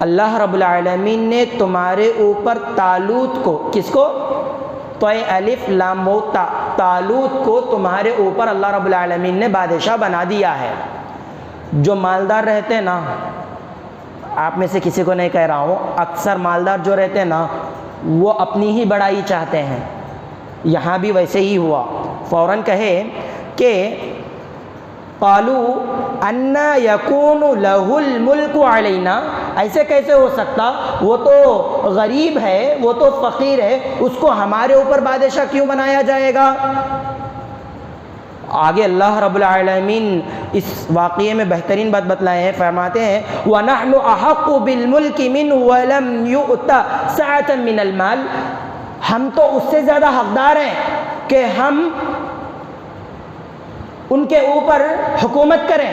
اللہ رب العالمین نے تمہارے اوپر طالوت کو، کس کو؟ تو الف لام و تا، طالوت کو تمہارے اوپر اللہ رب العالمین نے بادشاہ بنا دیا ہے۔ جو مالدار رہتے ہیں نا، آپ میں سے کسی کو نہیں کہہ رہا ہوں، اکثر مالدار جو رہتے ہیں نا وہ اپنی ہی بڑائی چاہتے ہیں۔ یہاں بھی ویسے ہی ہوا، فوراً کہے کہ قالوا انا یکون لہ الملک علینا، ایسے کیسے ہو سکتا، وہ تو غریب ہے، وہ تو فقیر ہے، اس کو ہمارے اوپر بادشاہ کیوں بنایا جائے گا؟ آگے اللہ رب العالمین اس واقعے میں بہترین بات بتلائے ہیں، فرماتے ہیں وَنَحْنُ أَحَقُّ بِالْمُلْكِ مِنْهُ وَلَمْ يُؤْتَ سَعَةً مِنَ الْمَالِ، ہم تو اس سے زیادہ حقدار ہیں کہ ہم ان کے اوپر حکومت کریں،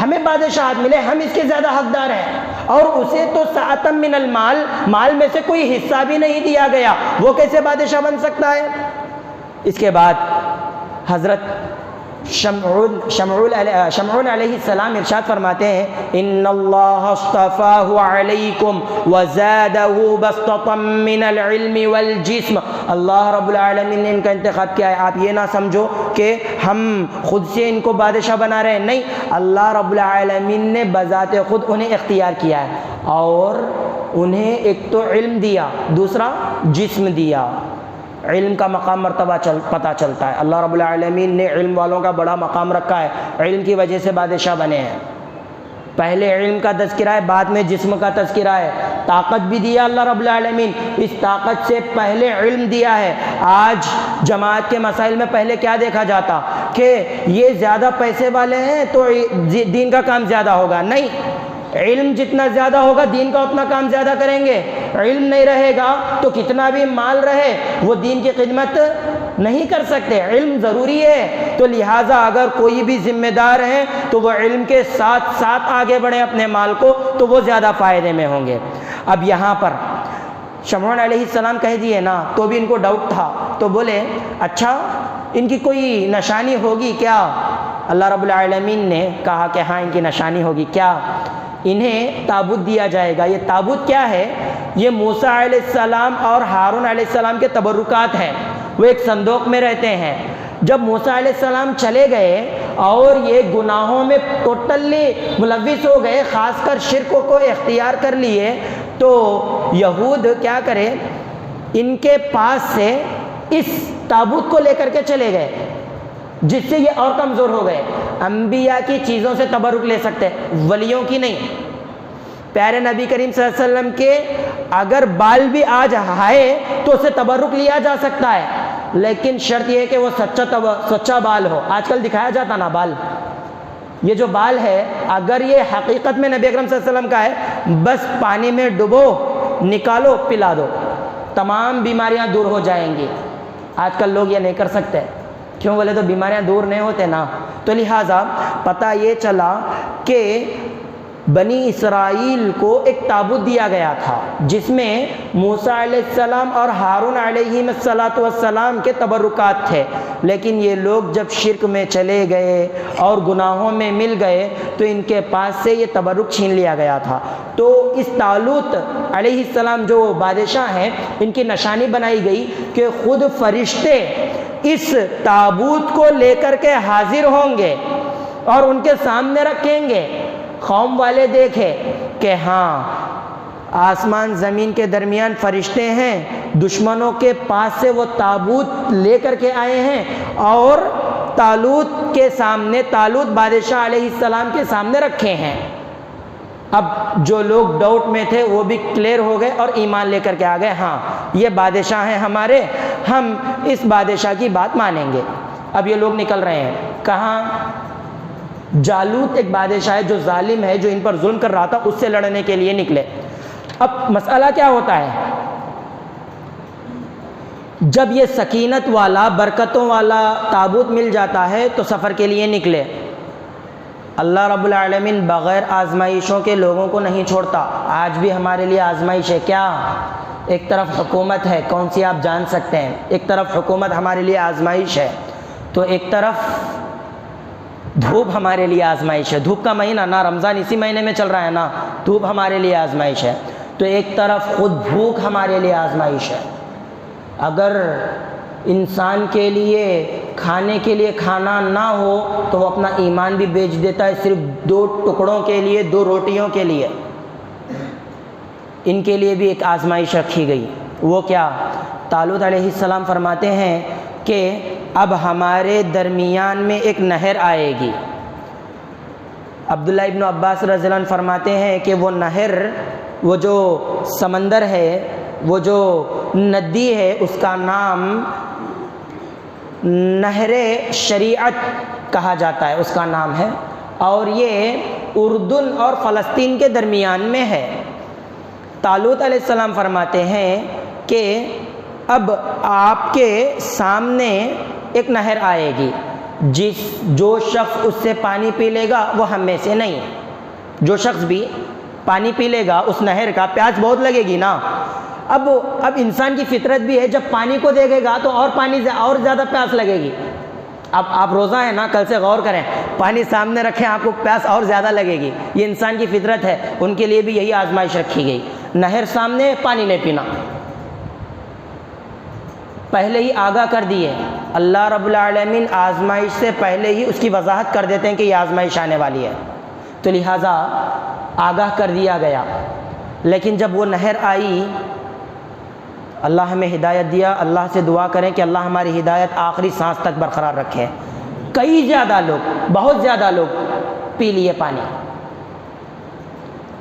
ہمیں بادشاہت ملے، ہم اس کے زیادہ حقدار ہیں، اور اسے تو ساعتم من المال، مال میں سے کوئی حصہ بھی نہیں دیا گیا، وہ کیسے بادشاہ بن سکتا ہے؟ اس کے بعد حضرت شمعون علیہ السلام ارشاد فرماتے ہیں ان اللہ اصطفاہ علیکم وزادہ بسطۃ من العلم والجسم، اللہ رب العالمین نے ان کا انتخاب کیا ہے۔ آپ یہ نہ سمجھو کہ ہم خود سے ان کو بادشاہ بنا رہے ہیں، نہیں، اللہ رب العالمین نے بذات خود انہیں اختیار کیا ہے، اور انہیں ایک تو علم دیا، دوسرا جسم دیا۔ علم کا مقام مرتبہ پتہ چلتا ہے، اللہ رب العالمین نے علم والوں کا بڑا مقام رکھا ہے، علم کی وجہ سے بادشاہ بنے ہیں۔ پہلے علم کا تذکرہ ہے، بعد میں جسم کا تذکرہ ہے۔ طاقت بھی دیا اللہ رب العالمین، اس طاقت سے پہلے علم دیا ہے۔ آج جماعت کے مسائل میں پہلے کیا دیکھا جاتا کہ یہ زیادہ پیسے والے ہیں تو دین کا کام زیادہ ہوگا، نہیں، علم جتنا زیادہ ہوگا دین کا اتنا کام زیادہ کریں گے۔ علم نہیں رہے گا تو کتنا بھی مال رہے وہ دین کی خدمت نہیں کر سکتے۔ علم ضروری ہے، تو لہٰذا اگر کوئی بھی ذمہ دار ہے تو وہ علم کے ساتھ ساتھ آگے بڑھیں اپنے مال کو، تو وہ زیادہ فائدے میں ہوں گے۔ اب یہاں پر شمعون علیہ السلام کہہ دیے نا، تو بھی ان کو ڈاؤٹ تھا، تو بولے اچھا ان کی کوئی نشانی ہوگی کیا؟ اللہ رب العالمین نے کہا کہ ہاں ان کی نشانی ہوگی۔ کیا؟ انہیں تابوت دیا جائے گا۔ یہ تابوت کیا ہے؟ یہ موسیٰ علیہ السلام اور ہارون علیہ السلام کے تبرکات ہیں، وہ ایک صندوق میں رہتے ہیں۔ جب موسیٰ علیہ السلام چلے گئے اور یہ گناہوں میں ٹوٹلی ملوث ہو گئے، خاص کر شرک کو اختیار کر لیے، تو یہود کیا کرے، ان کے پاس سے اس تابوت کو لے کر کے چلے گئے، جس سے یہ اور کمزور ہو گئے۔ انبیاء کی چیزوں سے تبرک لے سکتے، ولیوں کی نہیں۔ پیارے نبی کریم صلی اللہ علیہ وسلم کے اگر بال بھی آج آئے تو اسے تبرک لیا جا سکتا ہے، لیکن شرط یہ ہے کہ وہ سچا بال ہو۔ آج کل دکھایا جاتا نا بال، یہ جو بال ہے اگر یہ حقیقت میں نبی اکرم صلی اللہ علیہ وسلم کا ہے، بس پانی میں ڈبو، نکالو، پلا دو، تمام بیماریاں دور ہو جائیں گی۔ آج کل لوگ یہ نہیں کر سکتے، کیوں بولے تو بیماریاں دور نہیں ہوتے نا. تو لہٰذا پتہ یہ چلا کہ بنی اسرائیل کو ایک تابوت دیا گیا تھا جس میں موسیٰ علیہ السلام اور ہارون علیہ السلام کے تبرکات تھے، لیکن یہ لوگ جب شرک میں چلے گئے اور گناہوں میں مل گئے تو ان کے پاس سے یہ تبرک چھین لیا گیا تھا. تو اس طالوت علیہ السلام جو بادشاہ ہیں، ان کی نشانی بنائی گئی کہ خود فرشتے اس تابوت کو لے کر کے حاضر ہوں گے اور ان کے سامنے رکھیں گے. قوم والے دیکھے کہ ہاں آسمان زمین کے درمیان فرشتے ہیں، دشمنوں کے پاس سے وہ تابوت لے کر کے آئے ہیں اور طالوت کے سامنے، طالوت بادشاہ علیہ السلام کے سامنے رکھے ہیں. اب جو لوگ ڈاؤٹ میں تھے وہ بھی کلیئر ہو گئے اور ایمان لے کر کے آ گئے، ہاں یہ بادشاہ ہیں ہمارے، ہم اس بادشاہ کی بات مانیں گے. اب یہ لوگ نکل رہے ہیں کہاں؟ جالوت ایک بادشاہ ہے جو ظالم ہے، جو ان پر ظلم کر رہا تھا، اس سے لڑنے کے لیے نکلے. اب مسئلہ کیا ہوتا ہے؟ جب یہ سکینت والا، برکتوں والا تابوت مل جاتا ہے تو سفر کے لیے نکلے. اللہ رب العالمین بغیر آزمائشوں کے لوگوں کو نہیں چھوڑتا. آج بھی ہمارے لیے آزمائش ہے. کیا؟ ایک طرف حکومت ہے، کون سی آپ جان سکتے ہیں. ایک طرف حکومت ہمارے لیے آزمائش ہے، تو ایک طرف دھوپ ہمارے لیے آزمائش ہے. دھوپ کا مہینہ نا، رمضان اسی مہینے میں چل رہا ہے نا، دھوپ ہمارے لیے آزمائش ہے. تو ایک طرف خود بھوک ہمارے لیے آزمائش ہے. اگر انسان کے لیے کھانے کے لیے کھانا نہ ہو تو وہ اپنا ایمان بھی بیچ دیتا ہے صرف 2 ٹکڑوں کے لیے، 2 روٹیوں کے لیے. ان کے لیے بھی ایک آزمائش رکھی گئی. وہ کیا؟ طالوت علیہ السلام فرماتے ہیں کہ اب ہمارے درمیان میں ایک نہر آئے گی. عبداللہ ابن عباس رضی اللہ عنہ فرماتے ہیں کہ وہ نہر، وہ جو سمندر ہے، وہ جو ندی ہے، اس کا نام نہر شریعت کہا جاتا ہے، اس کا نام ہے، اور یہ اردن اور فلسطین کے درمیان میں ہے. طالوت علیہ السلام فرماتے ہیں کہ اب آپ کے سامنے ایک نہر آئے گی، جو شخص اس سے پانی پی لے گا وہ ہم میں سے نہیں. جو شخص بھی پانی پی لے گا اس نہر کا، پیاس بہت لگے گی نا. اب انسان کی فطرت بھی ہے، جب پانی کو دیکھے گا تو اور زیادہ پیاس لگے گی. اب آپ روزہ ہیں نا، کل سے غور کریں، پانی سامنے رکھیں آپ کو پیاس اور زیادہ لگے گی. یہ انسان کی فطرت ہے. ان کے لیے بھی یہی آزمائش رکھی گئی. نہر سامنے، پانی نہیں پینا. پہلے ہی آگاہ کر دیے. اللہ رب العالمین آزمائش سے پہلے ہی اس کی وضاحت کر دیتے ہیں کہ یہ آزمائش آنے والی ہے، تو لہٰذا آگاہ کر دیا گیا. لیکن جب وہ نہر آئی، اللہ ہمیں ہدایت دیا. اللہ سے دعا کریں کہ اللہ ہماری ہدایت آخری سانس تک برقرار رکھے. کئی زیادہ لوگ، بہت زیادہ لوگ پی لیے پانی،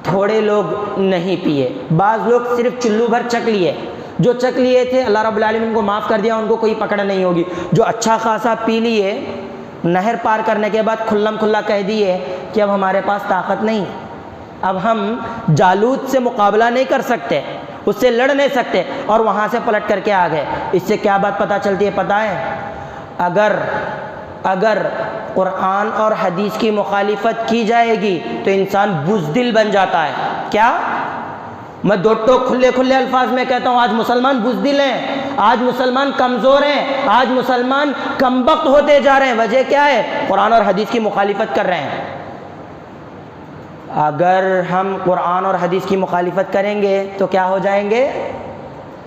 تھوڑے لوگ نہیں پیے. بعض لوگ صرف چلو بھر چکھ لیے. جو چکھ لیے تھے اللہ رب العالمین کو معاف کر دیا، ان کو کوئی پکڑ نہیں ہوگی. جو اچھا خاصا پی لیے، نہر پار کرنے کے بعد کھلم کھلا کہہ دیے کہ اب ہمارے پاس طاقت نہیں، اب ہم جالوت سے مقابلہ نہیں کر سکتے، اس سے لڑ نہیں سکتے، اور وہاں سے پلٹ کر کے آ گئے. اس سے کیا بات پتہ چلتی ہے پتہ ہے؟ اگر قرآن اور حدیث کی مخالفت کی جائے گی تو انسان بزدل بن جاتا ہے. کیا؟ میں دو کھلے الفاظ میں کہتا ہوں، آج مسلمان بزدل ہیں، آج مسلمان کمزور ہیں، آج مسلمان کمبخت ہوتے جا رہے ہیں. وجہ کیا ہے؟ قرآن اور حدیث کی مخالفت کر رہے ہیں. اگر ہم قرآن اور حدیث کی مخالفت کریں گے تو کیا ہو جائیں گے؟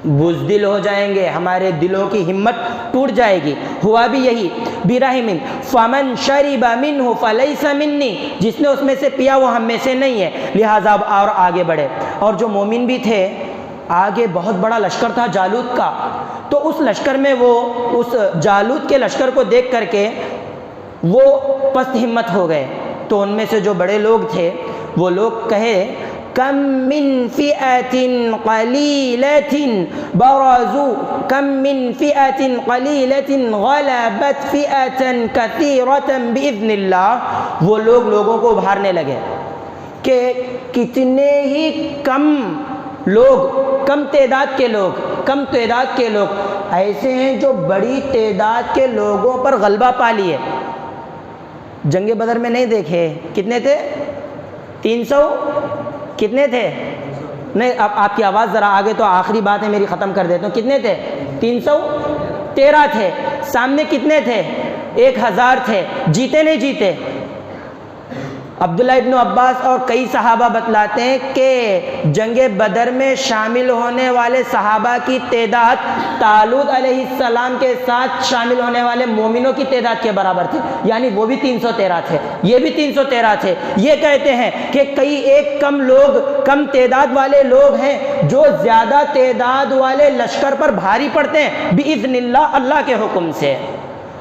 بزدل ہو جائیں گے. ہمارے دلوں کی ہمت ٹوٹ جائے گی. ہوا بھی یہی. برحمن فمن شرب منہ فلیس منی، جس نے اس میں سے پیا وہ ہم میں سے نہیں ہے. لہٰذا اب اور آگے بڑھے. اور جو مومن بھی تھے، آگے بہت بڑا لشکر تھا جالوت کا، تو اس لشکر میں وہ اس جالوت کے لشکر کو دیکھ کر کے وہ پست ہمت ہو گئے. تو ان میں سے جو بڑے لوگ تھے وہ لوگ کہے کم من فئۃ قلیلۃ برزوا، کم من فئۃ قلیلۃ غلبت فئۃ کثیرۃ باذن اللہ. وہ لوگوں کو ابھارنے لگے کہ کتنے ہی کم تعداد کے لوگ کم تعداد کے لوگ ایسے ہیں جو بڑی تعداد کے لوگوں پر غلبہ پا لیے۔ جنگ بدر میں نہیں دیکھے کتنے تھے؟ 300 کتنے تھے؟ نہیں، اب آپ کی آواز ذرا آگے، تو آخری بات ہے میری، ختم کر دیتا ہوں۔ کتنے تھے؟ 313 تھے۔ سامنے کتنے تھے؟ 1000 تھے۔ جیتے نہیں جیتے؟ عبداللہ ابن عباس اور کئی صحابہ بتلاتے ہیں کہ جنگ بدر میں شامل ہونے والے صحابہ کی تعداد طالوت علیہ السلام کے ساتھ شامل ہونے والے مومنوں کی تعداد کے برابر تھی، یعنی وہ بھی 313 تھے، یہ بھی 313 تھے۔ یہ کہتے ہیں کہ کئی ایک کم تعداد والے لوگ ہیں جو زیادہ تعداد والے لشکر پر بھاری پڑتے ہیں بإذن اللہ، اللہ کے حکم سے۔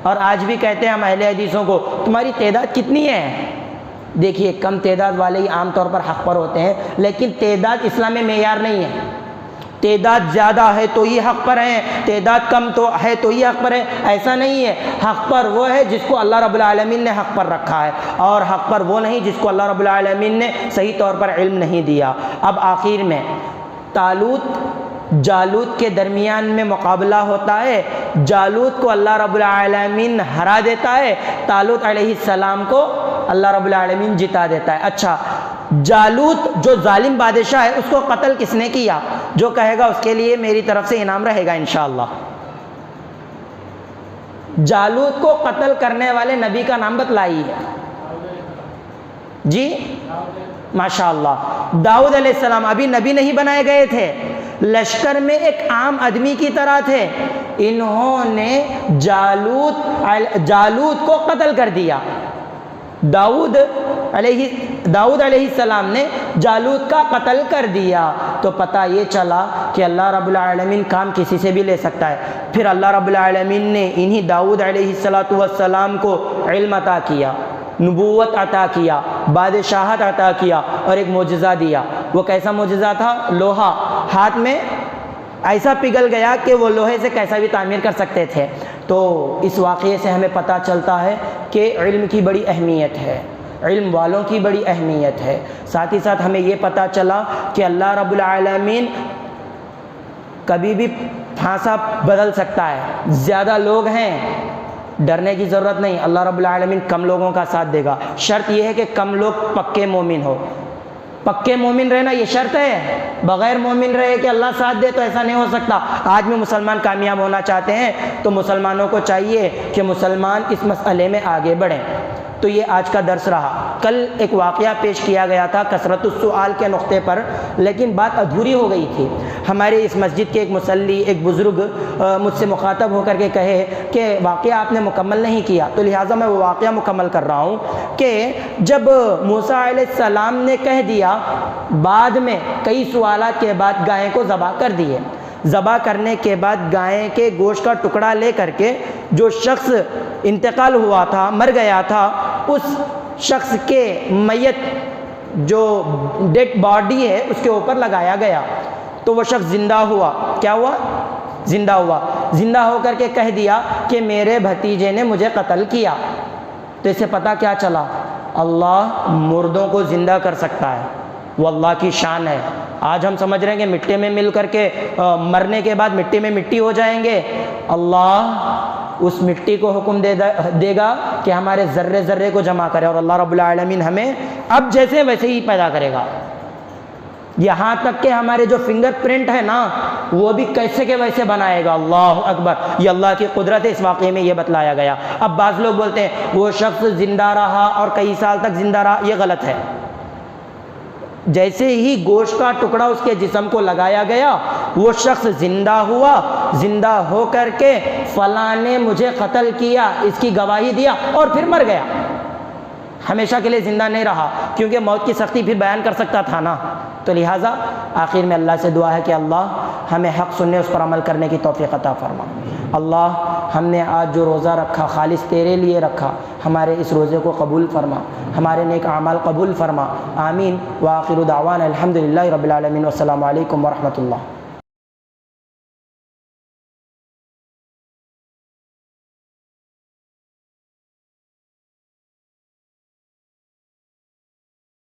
اور آج بھی کہتے ہیں ہم اہل حدیثوں کو، تمہاری تعداد کتنی ہے؟ دیکھیے، کم تعداد والے ہی عام طور پر حق پر ہوتے ہیں، لیکن تعداد اسلام میں معیار نہیں ہے۔ تعداد زیادہ ہے تو ہی حق پر ہیں، تعداد کم تو ہے تو ہی حق پر ہے، ایسا نہیں ہے۔ حق پر وہ ہے جس کو اللہ رب العالمین نے حق پر رکھا ہے، اور حق پر وہ نہیں جس کو اللہ رب العالمین نے صحیح طور پر علم نہیں دیا۔ اب آخر میں جالوت کے درمیان میں مقابلہ ہوتا ہے، جالوت کو اللہ رب العالمین ہرا دیتا ہے، طالوت علیہ السلام کو اللہ رب العالمین جتا دیتا ہے۔ اچھا، جالوت جو ظالم بادشاہ ہے، اس کو قتل کس نے کیا؟ جو کہے گا اس کے لیے میری طرف سے انعام رہے گا انشاءاللہ۔ جالوت کو قتل کرنے والے نبی کا نام بتلائیے جی۔ ماشاءاللہ، داؤد علیہ السلام ابھی نبی نہیں بنائے گئے تھے، لشکر میں ایک عام آدمی کی طرح تھے، انہوں نے جالوت کو قتل کر دیا۔ داؤد علیہ السلام نے جالوت کا قتل کر دیا، تو پتہ یہ چلا کہ اللہ رب العالمین کام کسی سے بھی لے سکتا ہے۔ پھر اللہ رب العالمین نے انہی داؤد علیہ السلام کو علم عطا کیا، نبوت عطا کیا، بادشاہت عطا کیا، اور ایک معجزہ دیا۔ وہ کیسا معجزہ تھا؟ لوہا ہاتھ میں ایسا پگھل گیا کہ وہ لوہے سے کیسا بھی تعمیر کر سکتے تھے۔ تو اس واقعے سے ہمیں پتہ چلتا ہے کہ علم کی بڑی اہمیت ہے، علم والوں کی بڑی اہمیت ہے۔ ساتھ ہی ساتھ ہمیں یہ پتہ چلا کہ اللہ رب العالمین کبھی بھی پھانسا بدل سکتا ہے۔ زیادہ لوگ ہیں، ڈرنے کی ضرورت نہیں، اللہ رب العالمین کم لوگوں کا ساتھ دے گا۔ شرط یہ ہے کہ کم لوگ پکے مومن ہو۔ پکے مومن رہنا یہ شرط ہے، بغیر مومن رہے کہ اللہ ساتھ دے تو ایسا نہیں ہو سکتا۔ آج بھی مسلمان کامیاب ہونا چاہتے ہیں تو مسلمانوں کو چاہیے کہ مسلمان اس مسئلے میں آگے بڑھیں۔ تو یہ آج کا درس رہا۔ کل ایک واقعہ پیش کیا گیا تھا کثرت السؤال کے نقطے پر، لیکن بات ادھوری ہو گئی تھی۔ ہمارے اس مسجد کے ایک مصلی، ایک بزرگ مجھ سے مخاطب ہو کر کے کہے کہ واقعہ آپ نے مکمل نہیں کیا، تو لہٰذا میں وہ واقعہ مکمل کر رہا ہوں کہ جب موسیٰ علیہ السلام نے کہہ دیا، بعد میں کئی سوالات کے بعد گائے کو ذبح کر دیے۔ ذبح کرنے کے بعد گائے کے گوشت کا ٹکڑا لے کر کے جو شخص انتقال ہوا تھا، مر گیا تھا، اس شخص کے میت جو ڈیڈ باڈی ہے اس کے اوپر لگایا گیا، تو وہ شخص زندہ ہوا۔ کیا ہوا؟ زندہ ہوا۔ زندہ ہو کر کے کہہ دیا کہ میرے بھتیجے نے مجھے قتل کیا۔ تو اس سے پتہ کیا چلا؟ اللہ مردوں کو زندہ کر سکتا ہے، وہ اللہ کی شان ہے۔ آج ہم سمجھ رہے ہیں کہ مٹی میں مل کر کے مرنے کے بعد مٹی میں مٹی ہو جائیں گے، اللہ اس مٹی کو حکم دے گا کہ ہمارے ذرے ذرے کو جمع کرے، اور اللہ رب العالمین ہمیں اب جیسے ویسے ہی پیدا کرے گا۔ یہاں تک کہ ہمارے جو فنگر پرنٹ ہے نا، وہ بھی کیسے کے ویسے بنائے گا۔ اللہ اکبر، یہ اللہ کی قدرت ہے۔ اس واقعے میں یہ بتلایا گیا۔ اب بعض لوگ بولتے ہیں وہ شخص زندہ رہا اور کئی سال تک زندہ رہا، یہ غلط ہے۔ جیسے ہی گوشت کا ٹکڑا اس کے جسم کو لگایا گیا، وہ شخص زندہ ہوا، زندہ ہو کر کے فلاں نے مجھے قتل کیا اس کی گواہی دیا، اور پھر مر گیا۔ ہمیشہ کے لیے زندہ نہیں رہا، کیونکہ موت کی سختی پھر بیان کر سکتا تھا نا۔ تو لہٰذا آخر میں اللہ سے دعا ہے کہ اللہ ہمیں حق سننے، اس پر عمل کرنے کی توفیق عطا فرما۔ اللہ ہم نے آج جو روزہ رکھا خالص تیرے لیے رکھا، ہمارے اس روزے کو قبول فرما، ہمارے نیک اعمال قبول فرما۔ آمین۔ وآخر دعوانا الحمدللہ رب العالمین، والسلام علیکم ورحمۃ اللہ۔